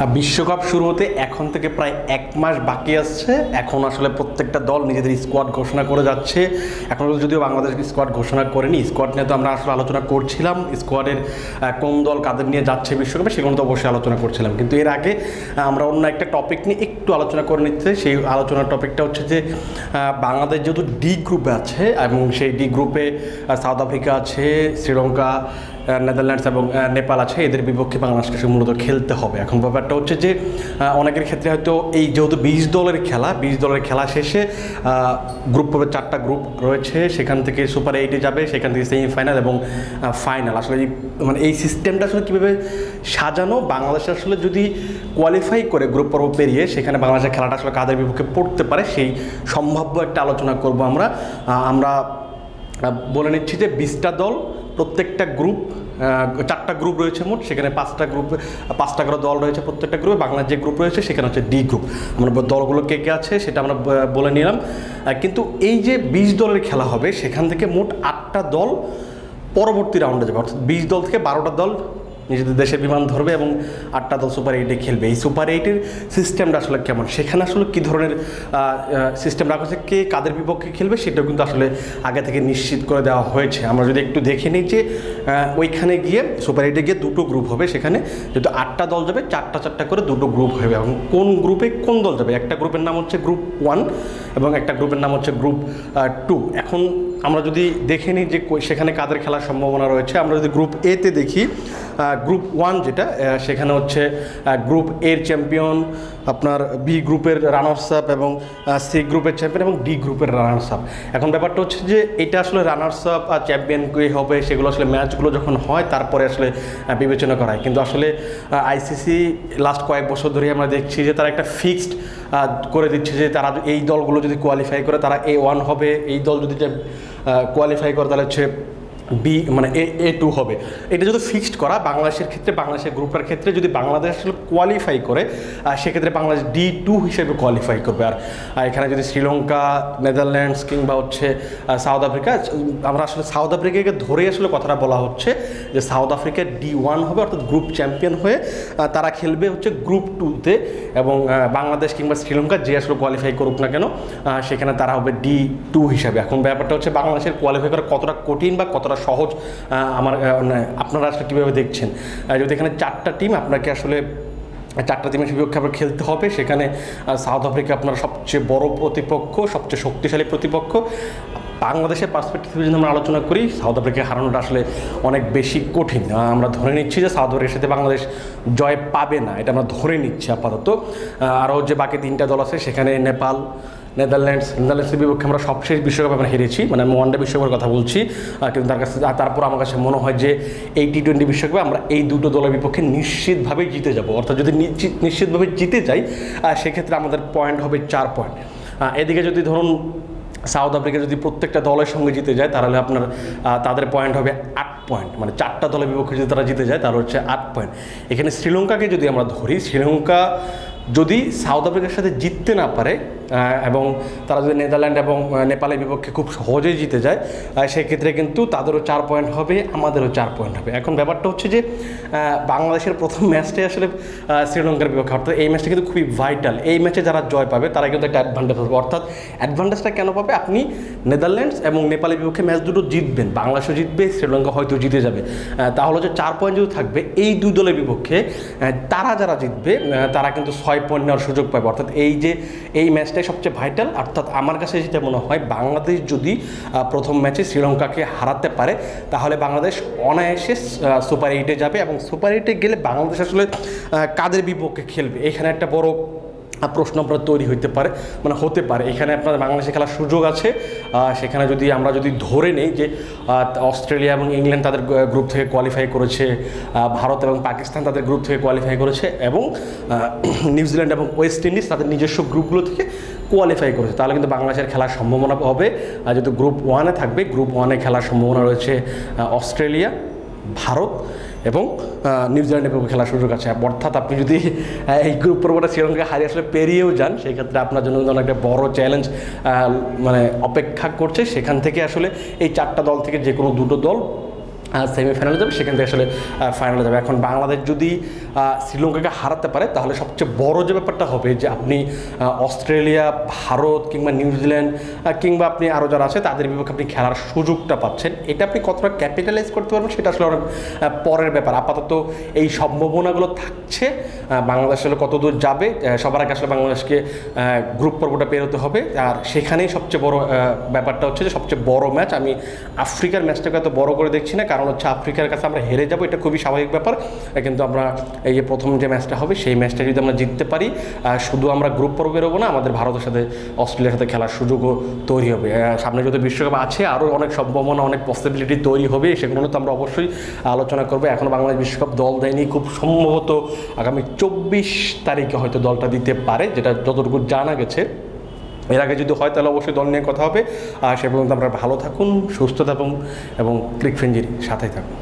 বিশ্বকাপ শুরু হতে এখন থেকে প্রায় 1 মাস বাকি আসছে। এখন আসলে প্রত্যেকটা দল নিজেদের স্কোয়াড ঘোষণা করে যাচ্ছে। এখন যদিও বাংলাদেশ স্কোয়াড ঘোষণা করেনি, স্কোয়াড নিয়ে তো আমরা আসলে আলোচনা করছিলাম, স্কোয়াডের কোন দল কাদের নিয়ে যাচ্ছে বিশ্বকাপে সেগুলো তো অবশ্যই আলোচনা করছিলাম। কিন্তু এর আগে আমরা অন্য একটা টপিক নিয়ে একটু আলোচনা করে নিচ্ছে। সেই আলোচনার টপিকটা হচ্ছে যে বাংলাদেশ যেহেতু ডি গ্রুপে আছে এবং সেই ডি গ্রুপে সাউথ আফ্রিকা আছে, শ্রীলঙ্কা, নেদারল্যান্ডস এবং নেপাল আছে, এদের বিপক্ষে বাংলাদেশকে মূলত খেলতে হবে। এখন ব্যাপারটা হচ্ছে যে অনেকের ক্ষেত্রে হয়তো এই যেহেতু 20 দলের খেলা শেষে গ্রুপ পর্বে 4টা গ্রুপ রয়েছে, সেখান থেকে সুপার 8-এ যাবে, সেখান থেকে সেমিফাইনাল এবং ফাইনাল। আসলে মানে এই সিস্টেমটা আসলে কীভাবে সাজানো, বাংলাদেশ আসলে যদি কোয়ালিফাই করে গ্রুপ পর্ব পেরিয়ে সেখানে বাংলাদেশের খেলাটা আসলে কাদের বিপক্ষে পড়তে পারে সেই সম্ভাব্য একটা আলোচনা করব। আমরা বলে নিচ্ছি যে 20টা দল, প্রত্যেকটা গ্রুপ 4টা গ্রুপ রয়েছে মোট, সেখানে 5টা করে দল রয়েছে প্রত্যেকটা গ্রুপে। বাংলার যে গ্রুপ রয়েছে সেখানে হচ্ছে ডি গ্রুপ। আমরা দলগুলো কে কে আছে সেটা আমরা বলে নিলাম। কিন্তু এই যে 20 দলের খেলা হবে সেখান থেকে মোট 8টা দল পরবর্তী রাউন্ডে যাবে, অর্থাৎ 20 দল থেকে 12টা দল নিজেদের দেশের বিমান ধরবে এবং 8টা দল সুপার 8-এ খেলবে। এই সুপার 8-এর সিস্টেমটা আসলে কেমন, সেখানে আসলে কী ধরনের সিস্টেম রাখা হচ্ছে, কে কাদের বিপক্ষে খেলবে সেটাও কিন্তু আসলে আগে থেকে নিশ্চিত করে দেওয়া হয়েছে। আমরা যদি একটু দেখে নিই যে ওইখানে গিয়ে সুপার 8-এ গিয়ে 2টো গ্রুপ হবে, সেখানে যেহেতু 8টা দল যাবে 4টা করে 2টো গ্রুপ হবে এবং কোন গ্রুপে কোন দল যাবে, একটা গ্রুপের নাম হচ্ছে গ্রুপ 1 এবং একটা গ্রুপের নাম হচ্ছে গ্রুপ 2। এখন আমরা যদি দেখে নিই যে সেখানে কাদের খেলার সম্ভাবনা রয়েছে, আমরা যদি গ্রুপ এতে দেখি, গ্রুপ 1 যেটা, সেখানে হচ্ছে গ্রুপ এর চ্যাম্পিয়ন, আপনার বি গ্রুপের রানার্স আপ এবং সি গ্রুপের চ্যাম্পিয়ন এবং ডি গ্রুপের রানার্স আপ। এখন ব্যাপারটা হচ্ছে যে এটা আসলে রানার্স আপ আর চ্যাম্পিয়ন কে হবে সেগুলো আসলে ম্যাচগুলো যখন হয় তারপরে আসলে বিবেচনা করা হয়। কিন্তু আসলে আইসিসি লাস্ট কয়েক বছর ধরে আমরা দেখছি যে তারা একটা ফিক্সড করে দিচ্ছে যে তারা এই দলগুলো যদি কোয়ালিফাই করে তারা A1 হবে, এই দল যদি কোয়ালিফাই করে তাহলে হচ্ছে বি মানে A2 হবে। এটা যদি ফিক্সড করা, বাংলাদেশের ক্ষেত্রে বাংলাদেশের গ্রুপের ক্ষেত্রে যদি বাংলাদেশ আসলে কোয়ালিফাই করে সেক্ষেত্রে বাংলাদেশ D2 হিসেবে কোয়ালিফাই করবে। আর এখানে যদি শ্রীলঙ্কা, নেদারল্যান্ডস কিংবা হচ্ছে সাউথ আফ্রিকা, আমরা আসলে সাউথ আফ্রিকাকে ধরেই আসলে কথাটা বলা হচ্ছে যে সাউথ আফ্রিকা D1 হবে, অর্থাৎ গ্রুপ চ্যাম্পিয়ন হয়ে তারা খেলবে হচ্ছে গ্রুপ 2-তে এবং বাংলাদেশ কিংবা শ্রীলঙ্কা যে আসলে কোয়ালিফাই করুক না কেন সেখানে তারা হবে D2 হিসাবে। এখন ব্যাপারটা হচ্ছে বাংলাদেশের কোয়ালিফাই করা কতটা কঠিন বা কতটা সহজ আপনারা আসলে কীভাবে দেখছেন। যদি এখানে 4টা টিম, আপনাকে আসলে 4টা টিমের বিপক্ষে আবার খেলতে হবে, সেখানে সাউথ আফ্রিকা আপনার সবচেয়ে বড় প্রতিপক্ষ, সবচেয়ে শক্তিশালী প্রতিপক্ষ। বাংলাদেশের পার্সপেক্টিভ যদি আমরা আলোচনা করি, সাউথ আফ্রিকা হারানোটা আসলে অনেক বেশি কঠিন। আমরা ধরে নিচ্ছি যে সাউথ আফ্রিকার সাথে বাংলাদেশ জয় পাবে না, এটা আমরা ধরে নিচ্ছি আপাতত। আরও যে বাকি 3টা দল আছে সেখানে নেপাল, নেদারল্যান্ডসের বিপক্ষে আমরা সবশেষ বিশ্বকাপে আমরা হেরেছি, মানে আমি ওয়ানডে বিশ্বকাপের কথা বলছি। কিন্তু তারপর আমার কাছে মনে হয় যে এই T20 বিশ্বকাপে আমরা এই 2টো দলের বিপক্ষে নিশ্চিতভাবেই জিতে যাব। অর্থাৎ যদি নিশ্চিতভাবে জিতে যাই সেক্ষেত্রে আমাদের পয়েন্ট হবে 4 পয়েন্ট। এদিকে যদি ধরুন সাউথ আফ্রিকা যদি প্রত্যেকটা দলের সঙ্গে জিতে যায় তাহলে আপনার তাদের পয়েন্ট হবে 8 পয়েন্ট, মানে 4টা দলের বিপক্ষে যদি তারা জিতে যায় তাহলে হচ্ছে 8 পয়েন্ট। এখানে শ্রীলঙ্কাকে যদি আমরা ধরি, শ্রীলঙ্কা যদি সাউথ আফ্রিকার সাথে জিততে না পারে এবং তারা যদি নেদারল্যান্ড এবং নেপালের বিপক্ষে খুব সহজেই জিতে যায় সেক্ষেত্রে কিন্তু তাদেরও 4 পয়েন্ট হবে, আমাদেরও 4 পয়েন্ট হবে। এখন ব্যাপারটা হচ্ছে যে বাংলাদেশের প্রথম ম্যাচটাই আসলে শ্রীলঙ্কার বিপক্ষে, অর্থাৎ এই ম্যাচটা কিন্তু খুবই ভাইটাল। এই ম্যাচে যারা জয় পাবে তারা কিন্তু একটা অ্যাডভান্টেজ পাবে। অর্থাৎ অ্যাডভান্টেজটা কেন পাবে, আপনি নেদারল্যান্ডস এবং নেপালের বিপক্ষে ম্যাচ দুটো জিতবেন, বাংলাদেশও জিতবে, শ্রীলঙ্কা হয়তো জিতে যাবে, তাহলে হচ্ছে 4 পয়েন্ট যদি থাকবে এই 2 দলের বিপক্ষে, তারা যারা জিতবে তারা কিন্তু 6 পয়েন্ট নেওয়ার সুযোগ পাবে। অর্থাৎ এই ম্যাচটাই সবচেয়ে ভাইটাল। অর্থাৎ আমার কাছে যেটা মনে হয়, বাংলাদেশ যদি প্রথম ম্যাচে শ্রীলঙ্কাকে হারাতে পারে তাহলে বাংলাদেশ অনায়াসে সুপার 8-এ যাবে এবং সুপার 8-এ গেলে বাংলাদেশ আসলে কাদের বিপক্ষে খেলবে এখানে একটা বড় প্রশ্ন আপনার তৈরি হতে পারে। এখানে আপনার বাংলাদেশে খেলার সুযোগ আছে। সেখানে আমরা যদি ধরে নেই যে অস্ট্রেলিয়া এবং ইংল্যান্ড তাদের গ্রুপ থেকে কোয়ালিফাই করেছে, ভারত এবং পাকিস্তান তাদের গ্রুপ থেকে কোয়ালিফাই করেছে এবং নিউজিল্যান্ড এবং ওয়েস্ট ইন্ডিজ তাদের নিজস্ব গ্রুপগুলো থেকে কোয়ালিফাই করেছে, তাহলে কিন্তু বাংলাদেশের খেলার সম্ভাবনা হবে। যেহেতু গ্রুপ 1-এ থাকবে, গ্রুপ 1-এ খেলার সম্ভাবনা রয়েছে অস্ট্রেলিয়া, ভারত এবং নিউজিল্যান্ডের বিপক্ষে খেলার সুযোগ আছে। অর্থাৎ আপনি যদি এই গ্রুপ পর্বটা শ্রীলঙ্কা হারিয়ে আসলে পেরিয়েও যান সেক্ষেত্রে আপনার জন্য একটা বড় চ্যালেঞ্জ মানে অপেক্ষা করছে। সেখান থেকে আসলে এই 4টা দল থেকে যে কোনো 2টো দল সেমিফাইনালে যাবে, সেখান থেকে আসলে ফাইনালে যাবে। এখন বাংলাদেশ যদি শ্রীলঙ্কাকে হারাতে পারে তাহলে সবচেয়ে বড় যে ব্যাপারটা হবে যে আপনি অস্ট্রেলিয়া, ভারত কিংবা নিউজিল্যান্ড কিংবা আপনি আরও যারা আছে তাদের বিপক্ষে আপনি খেলার সুযোগটা পাচ্ছেন। এটা আপনি কতটা ক্যাপিটালাইজ করতে পারবেন সেটা আসলে অনেক পরের ব্যাপার। আপাতত এই সম্ভাবনাগুলো থাকছে। বাংলাদেশ আসলে কতদূর যাবে, সবার আগে আসলে বাংলাদেশকে গ্রুপ পর্বটা পেরোতে হবে। আর সেখানেই সবচেয়ে বড় ব্যাপারটা হচ্ছে যে সবচেয়ে বড় ম্যাচ, আমি আফ্রিকার ম্যাচটাকে এত বড় করে দেখছি না, কারণ হচ্ছে আফ্রিকার কাছে আমরা হেরে যাবো, এটা খুবই স্বাভাবিক ব্যাপার। কিন্তু আমরা এই যে প্রথম যে ম্যাচটা হবে সেই ম্যাচটা যদি আমরা জিততে পারি, শুধু আমরা গ্রুপ পর্ব বেরোবো না, আমাদের ভারতের সাথে অস্ট্রেলিয়ার সাথে খেলার সুযোগও তৈরি হবে। সামনে যদি বিশ্বকাপ আছে আরও অনেক সম্ভাবনা, অনেক পসিবিলিটি তৈরি হবে, সেগুলো তো আমরা অবশ্যই আলোচনা করবো। এখনও বাংলাদেশ বিশ্বকাপ দল দেয়নি, খুব সম্ভবত আগামী 24 তারিখে হয়তো দলটা দিতে পারে, যেটা যতটুকু জানা গেছে। এর আগে যদি হয় তাহলে অবশ্যই দল নিয়ে কথা হবে। আর সে পর্যন্ত আমরা ভালো থাকুন, সুস্থ থাকুন এবং ক্রিক ফ্রেঞ্জির সাথেই থাকুন।